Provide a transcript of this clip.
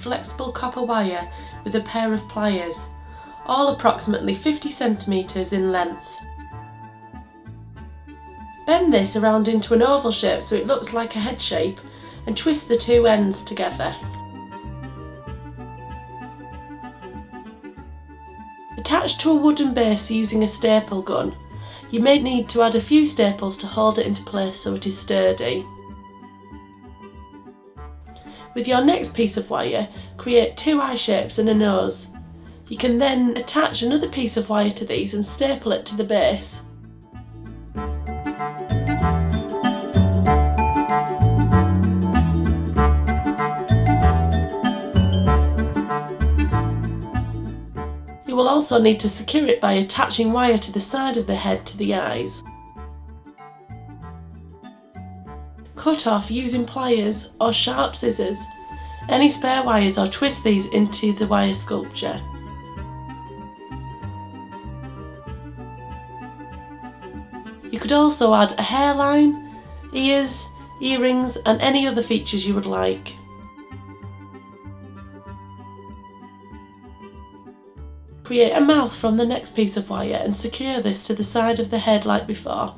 flexible copper wire with a pair of pliers, all approximately 50 cm in length. Bend this around into an oval shape so it looks like a head shape and twist the two ends together. Attached to a wooden base using a staple gun, you may need to add a few staples to hold it into place so it is sturdy. With your next piece of wire, create two eye shapes and a nose. You can then attach another piece of wire to these and staple it to the base. You will also need to secure it by attaching wire to the side of the head to the eyes. Cut off using pliers or sharp scissors any spare wires or twist these into the wire sculpture. You could also add a hairline, ears, earrings and any other features you would like. Create a mouth from the next piece of wire and secure this to the side of the head like before.